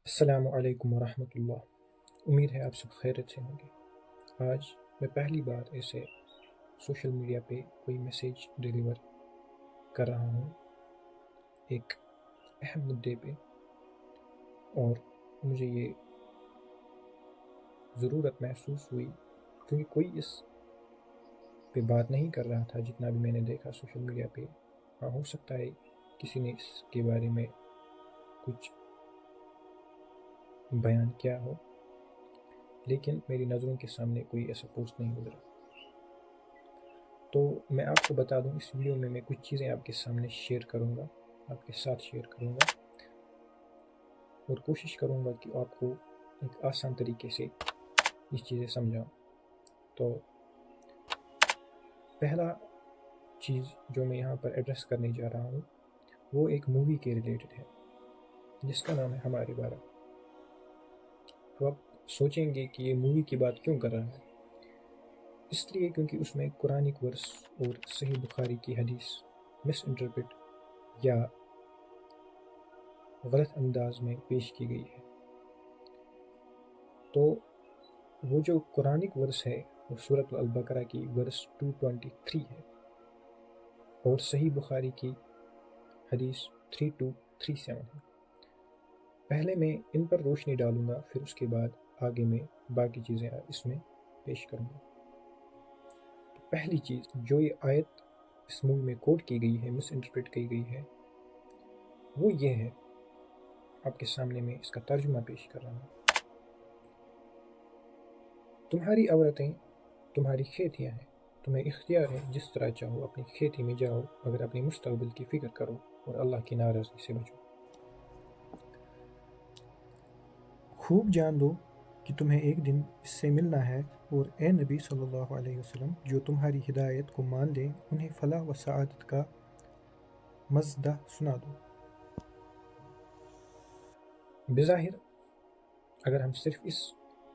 السلام علیکم ورحمۃ اللہ۔ امید ہے آپ سب خیریت سے ہوں گے۔ آج میں پہلی بار ایسے سوشل میڈیا پہ کوئی میسیج ڈیلیور کر رہا ہوں ایک اہم مدعے پہ، اور مجھے یہ ضرورت محسوس ہوئی کیونکہ کوئی اس پہ بات نہیں کر رہا تھا جتنا بھی میں نے دیکھا سوشل میڈیا پہ۔ ہاں، ہو سکتا ہے کسی نے اس کے بارے میں کچھ بیان کیا ہو، لیکن میری نظروں کے سامنے کوئی ایسا پوسٹ نہیں گزرا۔ تو میں آپ کو بتا دوں، اس ویڈیو میں کچھ چیزیں آپ کے سامنے شیئر کروں گا، آپ کے ساتھ شیئر کروں گا، اور کوشش کروں گا کہ آپ کو ایک آسان طریقے سے یہ چیزیں سمجھاؤں۔ تو پہلا چیز جو میں یہاں پر ایڈریس کرنے جا رہا ہوں وہ ایک مووی کے ریلیٹڈ ہے جس کا نام ہے ہمارے بارہ۔ تو آپ سوچیں گے کہ یہ مووی کی بات کیوں کر رہا ہے؟ اس لیے کیونکہ اس میں قرآنک ورس اور صحیح بخاری کی حدیث مس انٹرپریٹ یا غلط انداز میں پیش کی گئی ہے۔ تو وہ جو قرآنک ورس ہے وہ سورۃ البقرہ کی ورس 223 ہے، اور صحیح بخاری کی حدیث 3237 ہے۔ پہلے میں ان پر روشنی ڈالوں گا، پھر اس کے بعد آگے میں باقی چیزیں اس میں پیش کروں گا۔ پہلی چیز جو یہ آیت اس مووی میں کوٹ کی گئی ہے، مس انٹرپریٹ کی گئی ہے، وہ یہ ہے، آپ کے سامنے میں اس کا ترجمہ پیش کر رہا ہوں۔ تمہاری عورتیں تمہاری کھیتیاں ہیں، تمہیں اختیار ہے جس طرح چاہو اپنی کھیتی میں جاؤ، مگر اپنے مستقبل کی فکر کرو اور اللہ کی ناراضگی سے بچو۔ خوب جان دو کہ تمہیں ایک دن اس سے ملنا ہے، اور اے نبی صلی اللہ علیہ وسلم، جو تمہاری ہدایت کو مان لیں انہیں فلاح و سعادت کا مزدہ سنا دو۔ بظاہر اگر ہم صرف اس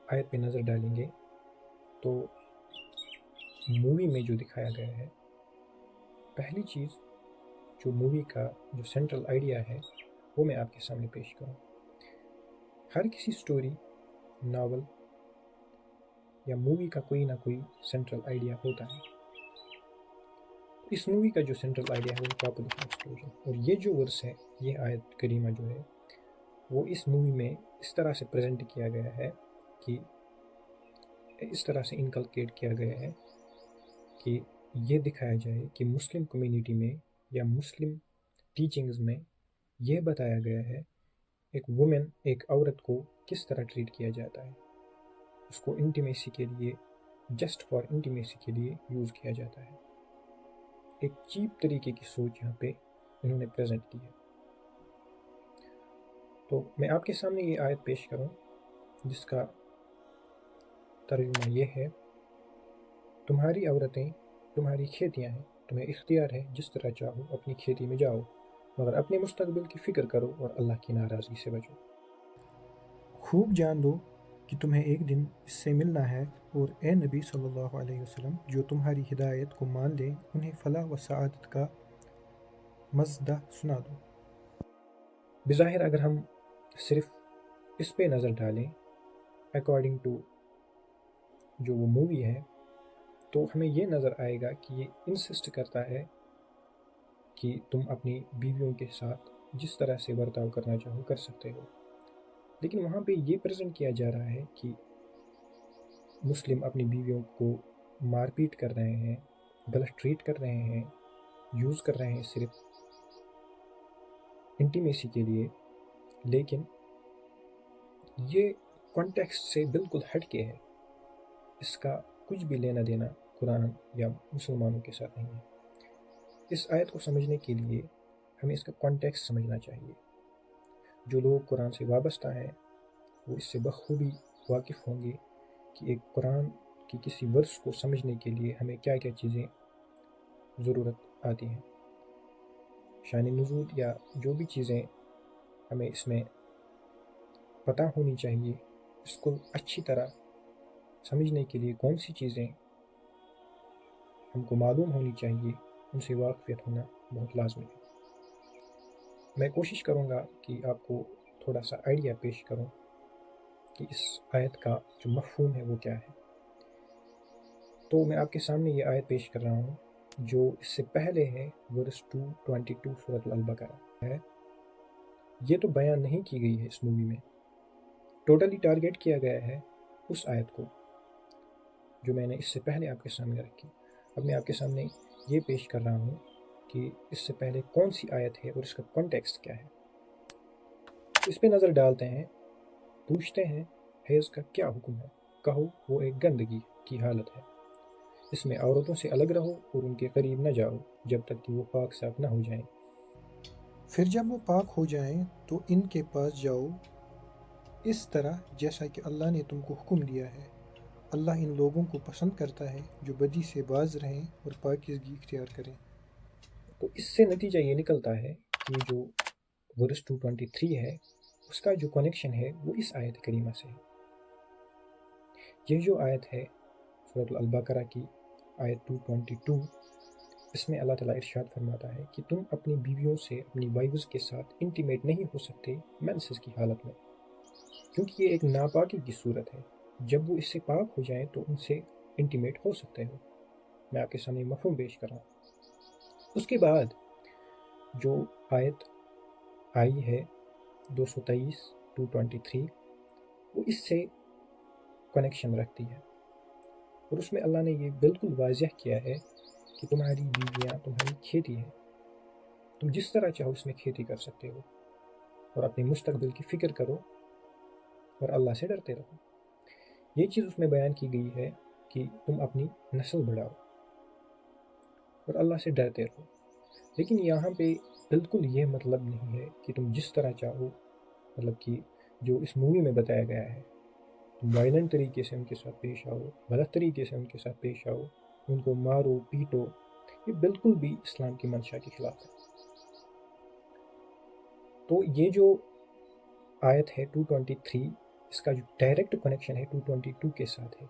آیت پہ نظر ڈالیں گے تو مووی میں جو دکھایا گیا ہے، پہلی چیز جو مووی کا جو سینٹرل آئیڈیا ہے وہ میں آپ کے سامنے پیش کروں۔ ہر کسی سٹوری، ناول یا مووی کا کوئی نہ کوئی سینٹرل آئیڈیا ہوتا ہے۔ اس مووی کا جو سینٹرل آئیڈیا ہے وہ پاپولیشن ایکسپلوژن، اور یہ جو ورس ہے، یہ آیت کریمہ جو ہے وہ اس مووی میں اس طرح سے پریزنٹ کیا گیا ہے کہ اس طرح سے انکلکیٹ کیا گیا ہے کہ یہ دکھایا جائے کہ مسلم کمیونٹی میں یا مسلم ٹیچنگز میں یہ بتایا گیا ہے ایک وومن، ایک عورت کو کس طرح ٹریٹ کیا جاتا ہے، اس کو انٹیمیسی کے لیے، جسٹ فار انٹیمیسی کے لیے یوز کیا جاتا ہے۔ ایک چیپ طریقے کی سوچ یہاں پہ انہوں نے پریزنٹ کی ہے۔ تو میں آپ کے سامنے یہ آیت پیش کروں جس کا ترجمہ یہ ہے، تمہاری عورتیں تمہاری کھیتیاں ہیں، تمہیں اختیار ہے جس طرح چاہو اپنی کھیتی میں جاؤ، مگر اپنے مستقبل کی فکر کرو اور اللہ کی ناراضگی سے بچو۔ خوب جان دو کہ تمہیں ایک دن اس سے ملنا ہے، اور اے نبی صلی اللہ علیہ وسلم، جو تمہاری ہدایت کو مان لیں انہیں فلاح و سعادت کا مزدہ سنا دو۔ بظاہر اگر ہم صرف اس پہ نظر ڈالیں اکارڈنگ ٹو جو وہ مووی ہے، تو ہمیں یہ نظر آئے گا کہ یہ انسسٹ کرتا ہے کہ تم اپنی بیویوں کے ساتھ جس طرح سے برتاؤ کرنا چاہو کر سکتے ہو، لیکن وہاں پہ یہ پریزنٹ کیا جا رہا ہے کہ مسلم اپنی بیویوں کو مار پیٹ کر رہے ہیں، غلط ٹریٹ کر رہے ہیں، یوز کر رہے ہیں صرف انٹیمیسی کے لیے، لیکن یہ کانٹیکسٹ سے بالکل ہٹ کے ہے، اس کا کچھ بھی لینا دینا قرآن یا مسلمانوں کے ساتھ نہیں ہے۔ اس آیت کو سمجھنے کے لیے ہمیں اس کا کانٹیکسٹ سمجھنا چاہیے۔ جو لوگ قرآن سے وابستہ ہیں وہ اس سے بخوبی واقف ہوں گے کہ ایک قرآن کی کسی ورس کو سمجھنے کے لیے ہمیں کیا کیا چیزیں ضرورت آتی ہیں، شان نزول یا جو بھی چیزیں ہمیں اس میں پتہ ہونی چاہیے، اس کو اچھی طرح سمجھنے کے لیے کون سی چیزیں ہم کو معلوم ہونی چاہیے، ان سے واقفیت ہونا بہت لازمی ہے۔ میں کوشش کروں گا کہ آپ کو تھوڑا سا آئیڈیا پیش کروں کہ اس آیت کا جو مفہوم ہے وہ کیا ہے، تو میں آپ کے سامنے یہ آیت پیش کر رہا ہوں جو اس سے پہلے ہے، ورس 222 سورۃ البقرہ ہے۔ یہ تو بیان نہیں کی گئی ہے اس مووی میں، ٹوٹلی ٹارگیٹ کیا گیا ہے اس آیت کو جو میں نے اس سے پہلے آپ کے سامنے رکھی۔ اب میں آپ کے سامنے یہ پیش کر رہا ہوں کہ اس سے پہلے کون سی آیت ہے اور اس کا کانٹیکسٹ کیا ہے۔ اس پہ نظر ڈالتے ہیں، پوچھتے ہیں حیض کا کیا حکم ہے؟ کہو وہ ایک گندگی کی حالت ہے، اس میں عورتوں سے الگ رہو اور ان کے قریب نہ جاؤ جب تک کہ وہ پاک صاف نہ ہو جائیں، پھر جب وہ پاک ہو جائیں تو ان کے پاس جاؤ اس طرح جیسا کہ اللہ نے تم کو حکم دیا ہے۔ اللہ ان لوگوں کو پسند کرتا ہے جو بدی سے باز رہیں اور پاکیزگی اختیار کریں۔ تو اس سے نتیجہ یہ نکلتا ہے کہ جو ورس 223 ہے اس کا جو کنیکشن ہے وہ اس آیت کریمہ سے ہے۔ یہ جو آیت ہے سورۃ البقرہ کی آیت 222، اس میں اللہ تعالیٰ ارشاد فرماتا ہے کہ تم اپنی بیویوں سے اپنی وائفز کے ساتھ انٹیمیٹ نہیں ہو سکتے مینسز کی حالت میں، کیونکہ یہ ایک ناپاکی کی صورت ہے، جب وہ اس سے پاک ہو جائیں تو ان سے انٹیمیٹ ہو سکتے ہو۔ میں آپ کے سامنے مفہوم پیش کر رہا ہوں۔ اس کے بعد جو آیت آئی ہے 223 وہ اس سے کنیکشن رکھتی ہے، اور اس میں اللہ نے یہ بالکل واضح کیا ہے کہ تمہاری بیویاں تمہاری کھیتی ہے، تم جس طرح چاہو اس میں کھیتی کر سکتے ہو اور اپنے مستقبل کی فکر کرو اور اللہ سے ڈرتے رہو۔ یہ چیز اس میں بیان کی گئی ہے کہ تم اپنی نسل بڑھاؤ اور اللہ سے ڈرتے رہو، لیکن یہاں پہ بالکل یہ مطلب نہیں ہے کہ تم جس طرح چاہو، مطلب کہ جو اس مووی میں بتایا گیا ہے تم وائلنٹ طریقے سے ان کے ساتھ پیش آؤ، غلط طریقے سے ان کے ساتھ پیش آؤ، ان کو مارو پیٹو، یہ بالکل بھی اسلام کی منشا کے خلاف ہے۔ تو یہ جو آیت ہے 223، اس کا جو ڈائریکٹ کنیکشن ہے 222 کے ساتھ ہے۔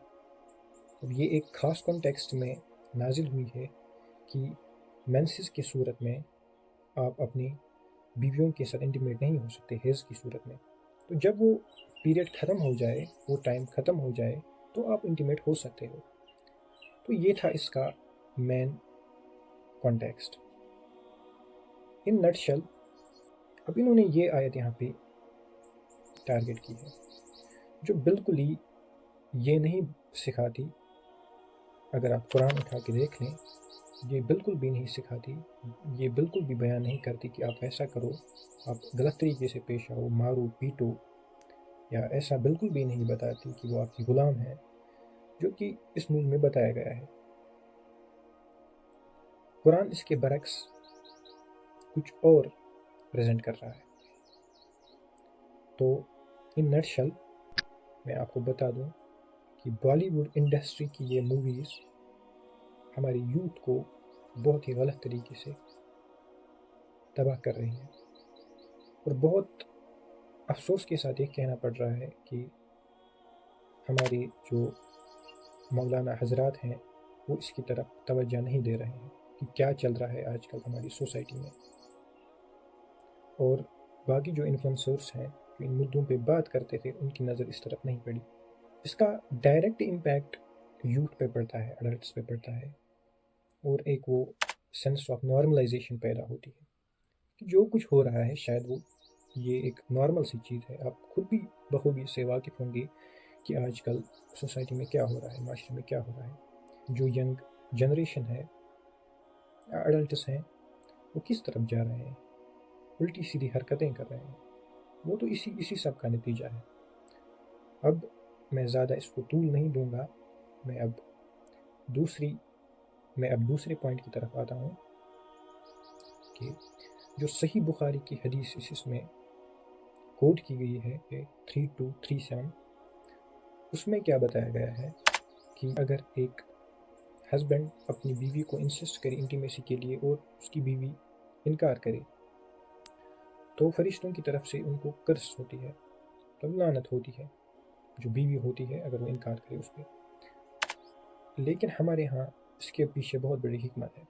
اب یہ ایک خاص کانٹیکسٹ میں نازل ہوئی ہے کہ مینسز کی صورت میں آپ اپنی بیویوں کے ساتھ انٹیمیٹ نہیں ہو سکتے حیض کی صورت میں، تو جب وہ پیریڈ ختم ہو جائے، وہ ٹائم ختم ہو جائے تو آپ انٹیمیٹ ہو سکتے ہو۔ تو یہ تھا اس کا مین کانٹیکسٹ ان نٹ شل۔ اب انہوں نے یہ آیت یہاں پہ ٹارگٹ کی ہے جو بالکل ہی یہ نہیں سکھاتی، اگر آپ قرآن اٹھا کے دیکھ لیں یہ بالکل بھی نہیں سکھاتی، یہ بالکل بھی بیان نہیں کرتی کہ آپ ایسا کرو، آپ غلط طریقے سے پیش آؤ، مارو پیٹو، یا ایسا بالکل بھی نہیں بتاتی کہ وہ آپ کی غلام ہے، جو کہ اس مووی میں بتایا گیا ہے۔ قرآن اس کے برعکس کچھ اور پریزنٹ کر رہا ہے۔ تو ان نٹ شل میں آپ کو بتا دوں کہ بالی ووڈ انڈسٹری کی یہ موویز ہماری یوتھ کو بہت ہی غلط طریقے سے تباہ کر رہی ہیں، اور بہت افسوس کے ساتھ یہ کہنا پڑ رہا ہے کہ ہماری جو مولانا حضرات ہیں وہ اس کی طرف توجہ نہیں دے رہے ہیں کہ کیا چل رہا ہے آج کل ہماری سوسائٹی میں، اور باقی جو انفلوئنسرس ہیں جو ان مدعوں پہ بات کرتے تھے ان کی نظر اس طرف نہیں پڑی۔ اس کا ڈائریکٹ امپیکٹ یوتھ پہ پڑتا ہے، اڈلٹس پہ پڑتا ہے، اور ایک وہ سینس آف نارملائزیشن پیدا ہوتی ہے کہ جو کچھ ہو رہا ہے شاید وہ یہ ایک نارمل سی چیز ہے۔ آپ خود بھی بخوبی اس سے واقف ہوں گے کہ آج کل سوسائٹی میں کیا ہو رہا ہے، معاشرے میں کیا ہو رہا ہے، جو ینگ جنریشن ہے، اڈلٹس ہیں، وہ کس طرف جا رہے ہیں، الٹی سیدھی حرکتیں کر رہے ہیں، وہ تو اسی سب کا نتیجہ ہے۔ اب میں زیادہ اس کو طول نہیں دوں گا، میں اب دوسرے پوائنٹ کی طرف آتا ہوں کہ جو صحیح بخاری کی حدیث اس میں کوٹ کی گئی ہے 3237، اس میں کیا بتایا گیا ہے کہ اگر ایک ہسبینڈ اپنی بیوی کو انسسٹ کرے انٹیمیسی کے لیے اور اس کی بیوی انکار کرے تو فرشتوں کی طرف سے ان کو کرس ہوتی ہے، تو لعنت ہوتی ہے جو بیوی ہوتی ہے اگر وہ انکار کرے اس پہ۔ لیکن ہمارے ہاں اس کے پیچھے بہت بڑی حکمت ہے،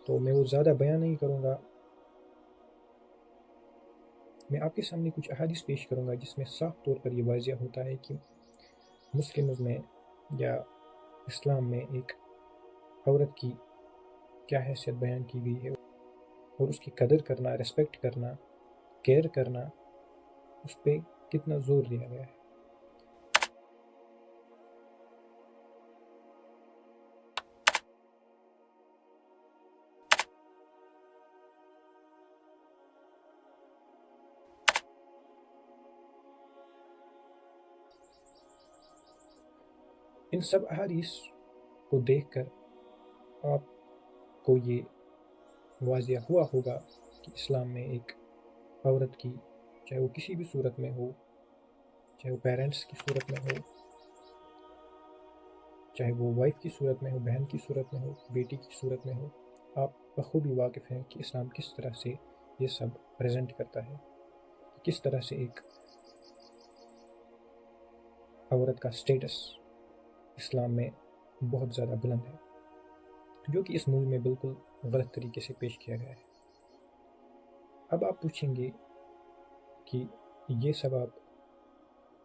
تو میں وہ زیادہ بیان نہیں کروں گا، میں آپ کے سامنے کچھ احادیث پیش کروں گا جس میں صاف طور پر یہ واضح ہوتا ہے کہ مسلمز میں یا اسلام میں ایک عورت کی کیا حیثیت بیان کی گئی ہے اور اس کی قدر کرنا، ریسپیکٹ کرنا، کیئر کرنا، اس پہ کتنا زور دیا گیا ہے۔ ان سب احادیث کو دیکھ کر آپ کو یہ واضح ہوا ہوگا کہ اسلام میں ایک عورت کی، چاہے وہ کسی بھی صورت میں ہو، چاہے وہ پیرنٹس کی صورت میں ہو، چاہے وہ وائف کی صورت میں ہو، بہن کی صورت میں ہو، بیٹی کی صورت میں ہو، آپ بخوبی واقف ہیں کہ اسلام کس طرح سے یہ سب پریزنٹ کرتا ہے، کس طرح سے ایک عورت کا سٹیٹس اسلام میں بہت زیادہ بلند ہے، جو کہ اس مووی میں بالکل غلط طریقے سے پیش کیا گیا ہے۔ اب آپ پوچھیں گے کہ یہ سب آپ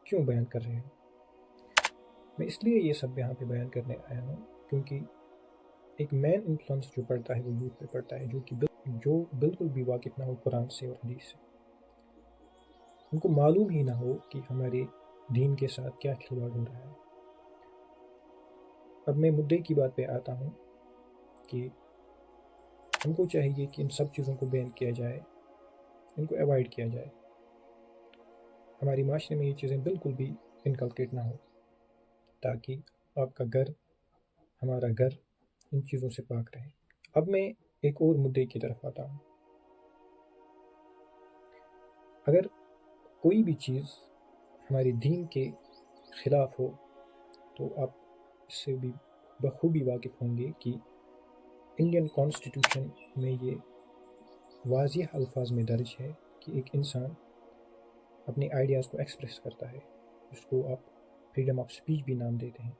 کیوں بیان کر رہے ہیں؟ میں اس لیے یہ سب یہاں پہ بیان کرنے آیا ہوں کیونکہ ایک مین انفلوئنس جو پڑتا ہے وہ یوتھ پہ پڑتا ہے، جو بالکل بھی واقف نہ ہو قرآن سے اور حدیث سے، ان کو معلوم ہی نہ ہو کہ ہمارے دین کے ساتھ کیا کھلواڑ ہو رہا ہے۔ اب میں مدعے کی بات پہ آتا ہوں کہ ہم کو چاہیے کہ ان سب چیزوں کو بین کیا جائے، ان کو اوائڈ کیا جائے، ہماری معاشرے میں یہ چیزیں بالکل بھی انکلکیٹ نہ ہو، تاکہ آپ کا گھر، ہمارا گھر ان چیزوں سے پاک رہے۔ اب میں ایک اور مدعے کی طرف آتا ہوں۔ اگر کوئی بھی چیز ہمارے دین کے خلاف ہو تو آپ اس سے بھی بخوبی واقف ہوں گے کہ انڈین کانسٹیٹیوشن میں یہ واضح الفاظ میں درج ہے کہ ایک انسان اپنے آئیڈیاز کو ایکسپریس کرتا ہے، جس کو آپ فریڈم آف اسپیچ بھی نام دیتے ہیں،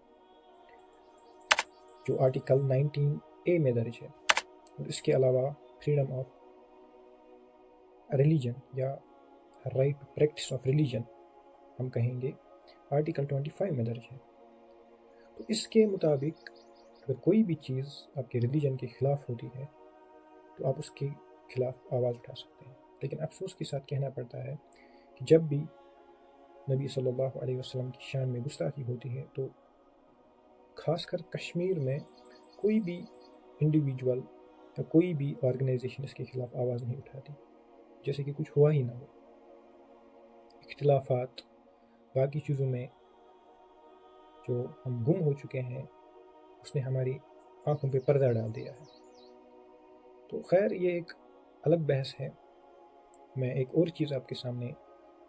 جو آرٹیکل 19A میں درج ہے۔ اور اس کے علاوہ فریڈم آف ریلیجن یا right to practise of religion ہم کہیں گے، آرٹیکل 25 میں درج ہے۔ تو اس کے مطابق اگر کوئی بھی چیز آپ کے ریلیجن کے خلاف ہوتی ہے تو آپ اس کے خلاف آواز اٹھا سکتے ہیں، لیکن افسوس کے ساتھ کہنا پڑتا ہے کہ جب بھی نبی صلی اللہ علیہ وسلم کی شان میں گستاخی ہوتی ہے تو خاص کر کشمیر میں کوئی بھی انڈیویجول یا کوئی بھی آرگنائزیشن اس کے خلاف آواز نہیں اٹھاتی، جیسے کہ کچھ ہوا ہی نہ ہو۔ اختلافات، باقی چیزوں میں جو ہم گم ہو چکے ہیں، اس نے ہماری آنکھوں پہ پردہ ڈال دیا ہے۔ تو خیر یہ ایک الگ بحث ہے۔ میں ایک اور چیز آپ کے سامنے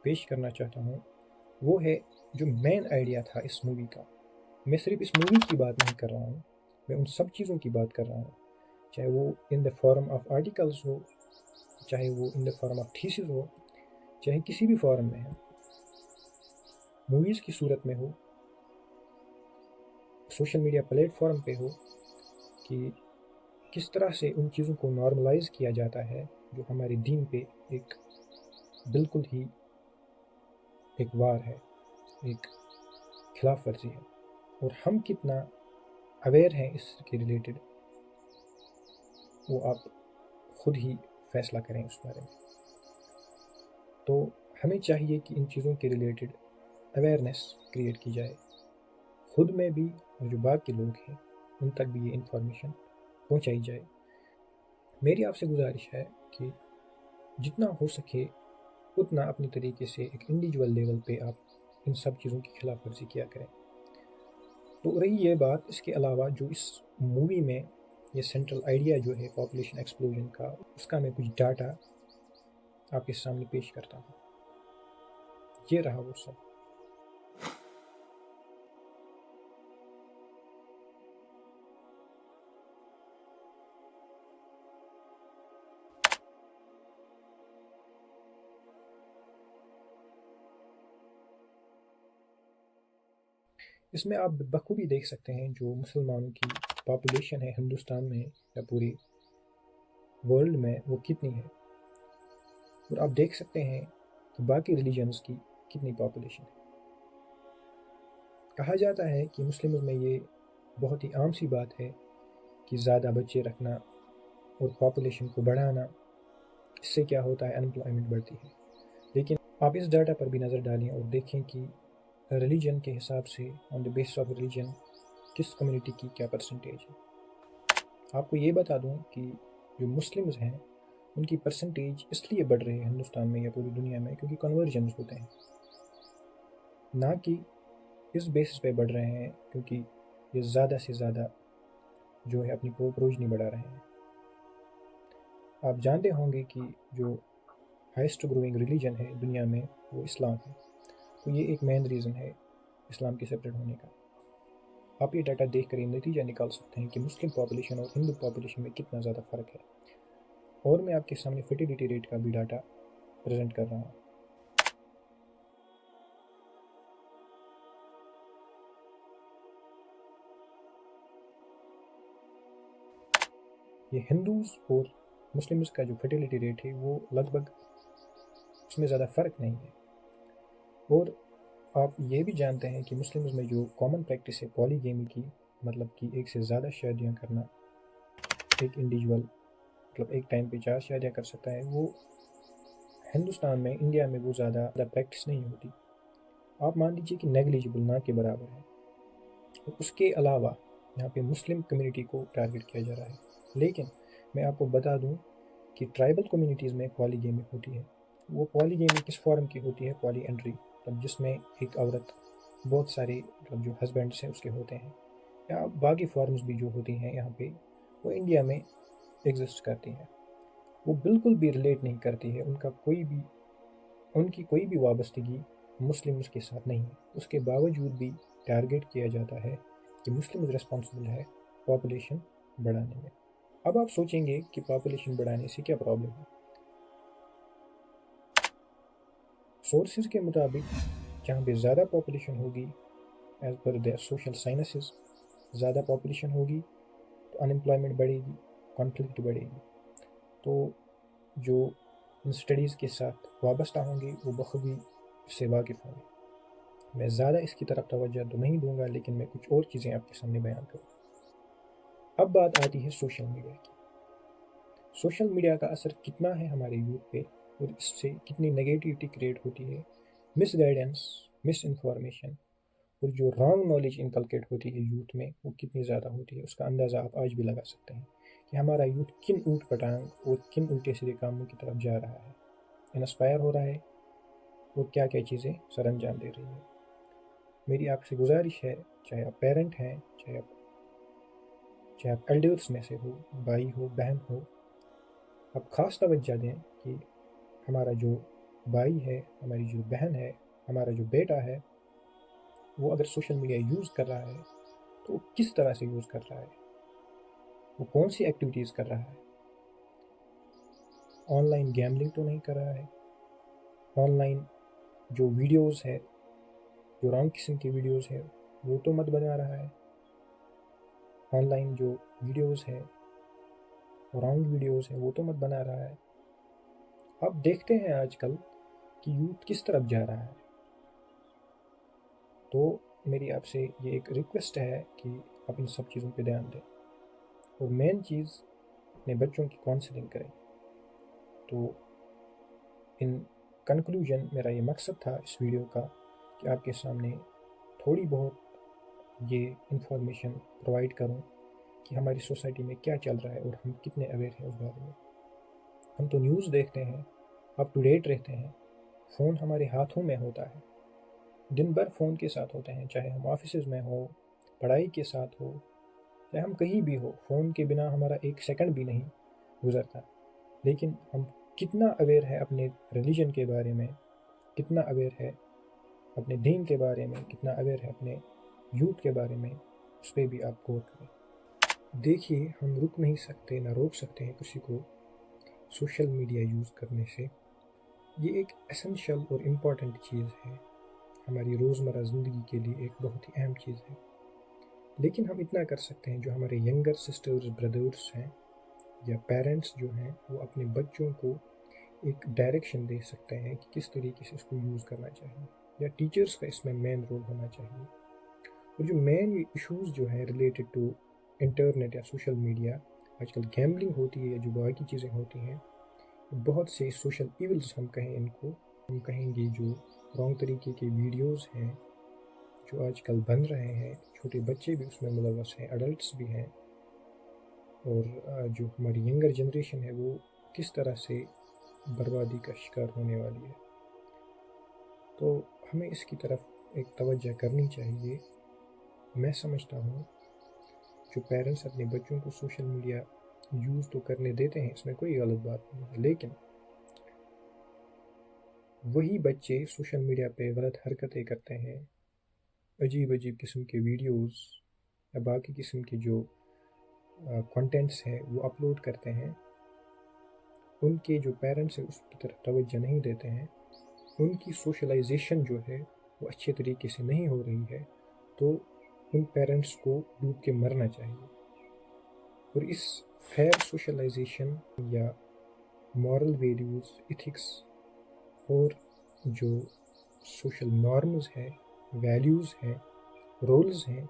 پیش کرنا چاہتا ہوں، وہ ہے جو مین آئیڈیا تھا اس مووی کا۔ میں صرف اس مووی کی بات نہیں کر رہا ہوں، میں ان سب چیزوں کی بات کر رہا ہوں، چاہے وہ ان دا فارم آف آرٹیکلز ہو، چاہے وہ ان دا فارم آف تھیسز ہو، چاہے کسی بھی فارم میں ہے، موویز کی صورت میں ہو، سوشل میڈیا پلیٹ فارم پہ ہو، کہ کس طرح سے ان چیزوں کو نارملائز کیا جاتا ہے جو ہمارے دین پہ ایک بالکل ہی ایک وار ہے، ایک خلاف ورزی ہے، اور ہم کتنا اویئر ہیں اس کے ریلیٹڈ وہ آپ خود ہی فیصلہ کریں اس بارے میں۔ تو ہمیں چاہیے کہ ان چیزوں کے ریلیٹڈ اویئرنیس کریٹ کی جائے، خود میں بھی اور جو باقی لوگ ہیں ان تک بھی یہ انفارمیشن پہنچائی جائے۔ میری آپ سے گزارش ہے کہ جتنا ہو سکے اتنا اپنی طریقے سے ایک انڈیویجول لیول پہ آپ ان سب چیزوں کی خلاف ورزی کیا کریں۔ تو رہی یہ بات، اس کے علاوہ جو اس مووی میں یہ سینٹرل آئیڈیا جو ہے پاپولیشن ایکسپلوژن کا، اس کا میں کچھ ڈاٹا آپ کے سامنے پیش کرتا ہوں۔ یہ رہا وہ سب۔ اس میں آپ بخوبی دیکھ سکتے ہیں جو مسلمانوں کی پاپولیشن ہے ہندوستان میں یا پوری ورلڈ میں وہ کتنی ہے، اور آپ دیکھ سکتے ہیں کہ باقی ریلیجنز کی کتنی پاپولیشن ہے۔ کہا جاتا ہے کہ مسلمز میں یہ بہت ہی عام سی بات ہے کہ زیادہ بچے رکھنا اور پاپولیشن کو بڑھانا، اس سے کیا ہوتا ہے، انمپلائمنٹ بڑھتی ہے۔ لیکن آپ اس ڈاٹا پر بھی نظر ڈالیں اور دیکھیں کہ ریلیجن کے حساب سے آن دا بیسس آف ریلیجن کس کمیونٹی کی کیا پرسنٹیج ہے۔ آپ کو یہ بتا دوں کہ جو مسلمز ہیں ان کی پرسنٹیج اس لیے بڑھ رہی ہے ہندوستان میں یا پوری دنیا میں کیونکہ کنورجنز ہوتے ہیں، نہ کہ اس بیسس پہ بڑھ رہے ہیں کیونکہ یہ زیادہ سے زیادہ جو ہے اپنی پروجنی بڑھا رہے ہیں۔ آپ جانتے ہوں گے کہ جو ہائیسٹ گروئنگ ریلیجن ہے دنیا میں وہ اسلام ہے، تو یہ ایک مین ریزن ہے اسلام کے سپریٹ ہونے کا۔ آپ یہ ڈاٹا دیکھ کر یہ نتیجہ نکال سکتے ہیں کہ مسلم پاپولیشن اور ہندو پاپولیشن میں کتنا زیادہ فرق ہے، اور میں آپ کے سامنے فرٹیلیٹی ریٹ کا بھی ڈاٹا پریزنٹ کر رہا ہوں۔ یہ ہندوز اور مسلمز کا جو فرٹیلیٹی ریٹ ہے وہ لگ بھگ اس میں زیادہ فرق نہیں ہے۔ اور آپ یہ بھی جانتے ہیں کہ مسلمز میں جو کامن پریکٹس ہے پالی گیمی کی، مطلب کہ ایک سے زیادہ شادیاں کرنا، ایک انڈیویجول مطلب ایک ٹائم پہ 4 شادیاں کر سکتا ہے، وہ ہندوستان میں، انڈیا میں وہ زیادہ پریکٹس نہیں ہوتی۔ آپ مان لیجیے کہ نیگلیجبل، نہ کے برابر ہے۔ اور اس کے علاوہ یہاں پہ مسلم کمیونٹی کو ٹارگٹ کیا جا رہا ہے۔ لیکن میں آپ کو بتا دوں کہ ٹرائبل کمیونٹیز میں پالی گیمی ہوتی ہے۔ وہ پالی گیمی کس فارم کی ہوتی ہے؟ پالی انٹری، مطلب جس میں ایک عورت بہت سارے مطلب جو ہسبینڈس ہیں اس کے ہوتے ہیں، یا باقی فارمز بھی جو ہوتی ہیں یہاں پہ وہ انڈیا میں ایگزسٹ کرتی ہیں۔ وہ بالکل بھی ریلیٹ نہیں کرتی ہے، ان کی کوئی بھی وابستگی مسلمز کے ساتھ نہیں ہے۔ اس کے باوجود بھی ٹارگٹ کیا جاتا ہے کہ مسلمز ریسپانسبل ہے پاپولیشن بڑھانے میں۔ اب آپ سوچیں گے کہ پاپولیشن بڑھانے سے کیا پرابلم ہے؟ سورسز کے مطابق جہاں پہ زیادہ پاپولیشن ہوگی، as per the social sciences, زیادہ پاپولیشن ہوگی تو انمپلائمنٹ بڑھے گی، کانفلکٹ بڑھے گی۔ تو جو ان اسٹڈیز کے ساتھ وابستہ ہوں گے وہ بخوبی اس سے واقف ہوں گے۔ میں زیادہ اس کی طرف توجہ تو نہیں دوں گا، لیکن میں کچھ اور چیزیں آپ کے سامنے بیان کروں۔ اب بات آتی ہے سوشل میڈیا کی۔ سوشل میڈیا کا اثر کتنا ہے ہمارے یوتھ پہ، اور اس سے کتنی نگیٹیوٹی کریٹ ہوتی ہے، مس گائیڈنس، مس انفارمیشن، اور جو رانگ نالج انکلکیٹ ہوتی ہے یوتھ میں وہ کتنی زیادہ ہوتی ہے۔ اس کا اندازہ آپ آج بھی لگا سکتے ہیں کہ ہمارا یوتھ کن اوٹ پٹانگ اور کن الٹے سیدھے کاموں کی طرف جا رہا ہے، انسپائر ہو رہا ہے، اور کیا کیا چیزیں سر انجام دے رہی ہے۔ میری آپ سے گزارش ہے، چاہے آپ پیرنٹ ہیں، چاہے آپ ایلڈرس میں سے ہو، بھائی ہو، بہن ہو، آپ خاص توجہ دیں کہ ہمارا جو بھائی ہے، ہماری جو بہن ہے، ہمارا جو بیٹا ہے، وہ اگر سوشل میڈیا یوز کر رہا ہے تو وہ کس طرح سے یوز کر رہا ہے، وہ کون سی ایکٹیویٹیز کر رہا ہے۔ آن لائن گیملنگ تو نہیں کر رہا ہے، آن لائن جو ویڈیوز ہے، جو رانگ قسم کی ویڈیوز ہے وہ تو مت بنا رہا ہے، آن لائن جو ویڈیوز ہے، رانگ ویڈیوز ہے وہ تو مت بنا رہا ہے۔ آپ دیکھتے ہیں آج کل کہ یوتھ کس طرف جا رہا ہے۔ تو میری آپ سے یہ ایک ریکویسٹ ہے کہ آپ ان سب چیزوں پہ دھیان دیں، اور مین چیز اپنے بچوں کی کاؤنسلنگ کریں۔ تو ان کنکلوژن میرا یہ مقصد تھا اس ویڈیو کا کہ آپ کے سامنے تھوڑی بہت یہ انفارمیشن پرووائڈ کروں کہ ہماری سوسائٹی میں کیا چل رہا ہے اور ہم کتنے اویئر ہیں اس بارے میں۔ ہم تو نیوز دیکھتے ہیں، اپ ٹو ڈیٹ رہتے ہیں، فون ہمارے ہاتھوں میں ہوتا ہے، دن بھر فون کے ساتھ ہوتے ہیں، چاہے ہم آفیسز میں ہو، پڑھائی کے ساتھ ہو، چاہے ہم کہیں بھی ہو، فون کے بنا ہمارا ایک سیکنڈ بھی نہیں گزرتا۔ لیکن ہم کتنا اویئر ہے اپنے ریلیجن کے بارے میں، کتنا اویئر ہے اپنے دین کے بارے میں، کتنا اویئر ہے اپنے یوتھ کے بارے میں، اس پہ بھی آپ غور کریں۔ دیکھیے، ہم رک نہیں سکتے، نہ روک سکتے ہیں کسی کو سوشل میڈیا یوز کرنے سے۔ یہ ایک اسینشل اور امپورٹنٹ چیز ہے، ہماری روزمرہ زندگی کے لیے ایک بہت ہی اہم چیز ہے۔ لیکن ہم اتنا کر سکتے ہیں، جو ہمارے ینگر سسٹرز، بردرس ہیں، یا پیرنٹس جو ہیں، وہ اپنے بچوں کو ایک ڈائریکشن دے سکتے ہیں کہ کس طریقے سے اس کو یوز کرنا چاہیے، یا ٹیچرز کا اس میں مین رول ہونا چاہیے۔ اور جو مین ایشوز جو ہیں ریلیٹڈ ٹو انٹرنیٹ یا سوشل میڈیا، آج کل گیمبلنگ ہوتی ہے یا جو باقی چیزیں ہوتی ہیں، بہت سے سوشل ایولز ہم کہیں ان کو، ہم کہیں گے جو رانگ طریقے کے ویڈیوز ہیں جو آج کل بن رہے ہیں، چھوٹے بچے بھی اس میں ملوث ہیں، ایڈلٹس بھی ہیں، اور جو ہماری ینگر جنریشن ہے وہ کس طرح سے بربادی کا شکار ہونے والی ہے۔ تو ہمیں اس کی طرف ایک توجہ کرنی چاہیے۔ میں سمجھتا ہوں جو پیرنٹس اپنے بچوں کو سوشل میڈیا یوز تو کرنے دیتے ہیں، اس میں کوئی غلط بات نہیں ہے، لیکن وہی بچے سوشل میڈیا پہ غلط حرکتیں کرتے ہیں، عجیب عجیب قسم کے ویڈیوز یا باقی قسم کے جو کنٹینٹس ہیں وہ اپلوڈ کرتے ہیں، ان کے جو پیرنٹس ہیں اس کی طرف توجہ نہیں دیتے ہیں، ان کی سوشلائزیشن جو ہے وہ اچھے طریقے سے نہیں ہو رہی ہے، تو ان پیرنٹس کو ڈوب کے مرنا چاہیے۔ اور اس فیئر سوشلائزیشن یا مورل ویلیوز، ایتھکس اور جو سوشل نارمز ہیں، ویلیوز ہیں، رولز ہیں،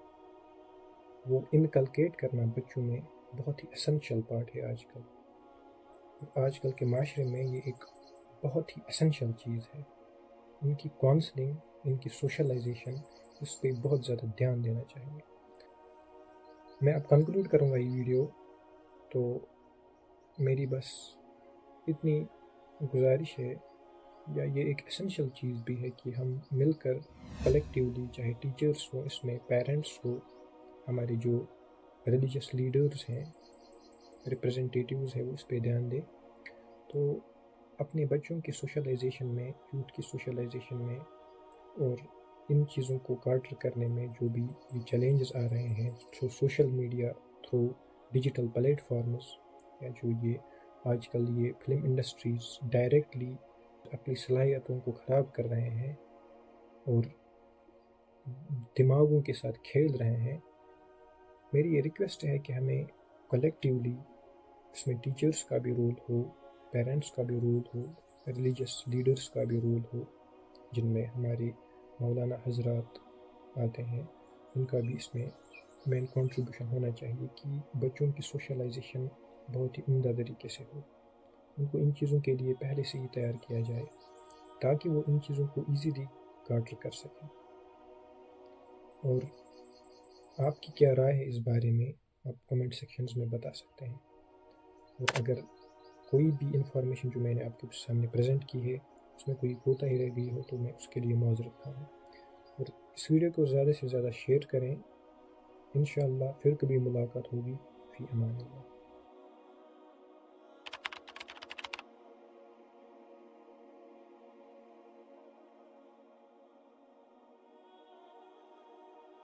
وہ انکلکیٹ کرنا بچوں میں بہت ہی اسینشیل پارٹ ہے آج کل۔ آج کل کے معاشرے میں یہ ایک بہت ہی اسینشیل چیز ہے۔ ان کی کاؤنسلنگ، ان کی سوشلائزیشن، اس پہ بہت زیادہ دھیان دینا چاہیے۔ میں اب کنکلوڈ کروں گا یہ ویڈیو، تو میری بس اتنی گزارش ہے، یا یہ ایک اسینشیل چیز بھی ہے کہ ہم مل کر کلیکٹیولی، چاہے ٹیچرس ہوں اس میں، پیرنٹس ہو، ہمارے جو ریلیجیس لیڈرز ہیں، ریپرزنٹیٹیوز ہیں، وہ اس پہ دھیان دیں، تو اپنے بچوں کی سوشلائزیشن میں، یوتھ کی سوشلائزیشن میں، اور ان چیزوں کو کاٹر کرنے میں جو بھی یہ چیلنجز آ رہے ہیں through social media, through digital platforms, یا جو یہ آج کل یہ فلم انڈسٹریز ڈائریکٹلی اپنی صلاحیتوں کو خراب کر رہے ہیں اور دماغوں کے ساتھ کھیل رہے ہیں، میری یہ ریکویسٹ ہے کہ ہمیں کلیکٹیولی اس میں ٹیچرز کا بھی رول ہو، پیرنٹس کا بھی رول ہو، ریلیجیس لیڈرز کا بھی رول ہو، جن میں ہمارے مولانا حضرات آتے ہیں، ان کا بھی اس میں مین کنٹریبیوشن ہونا چاہیے کہ بچوں کی سوشلائزیشن بہت ہی عمدہ طریقے سے ہو، ان کو ان چیزوں کے لیے پہلے سے ہی تیار کیا جائے تاکہ وہ ان چیزوں کو ایزیلی کاٹر کر سکیں۔ اور آپ کی کیا رائے ہے اس بارے میں، آپ کمنٹ سیکشنز میں بتا سکتے ہیں، اور اگر کوئی بھی انفارمیشن جو میں نے آپ کے سامنے پریزنٹ کی ہے اس میں کوئی کوتاہی رہ گئی ہو تو میں اس کے لیے معذرت خواہ ہوں۔ اور اس ویڈیو کو زیادہ سے زیادہ شیئر کریں۔ انشاءاللہ پھر کبھی ملاقات ہوگی۔ فی امان اللہ۔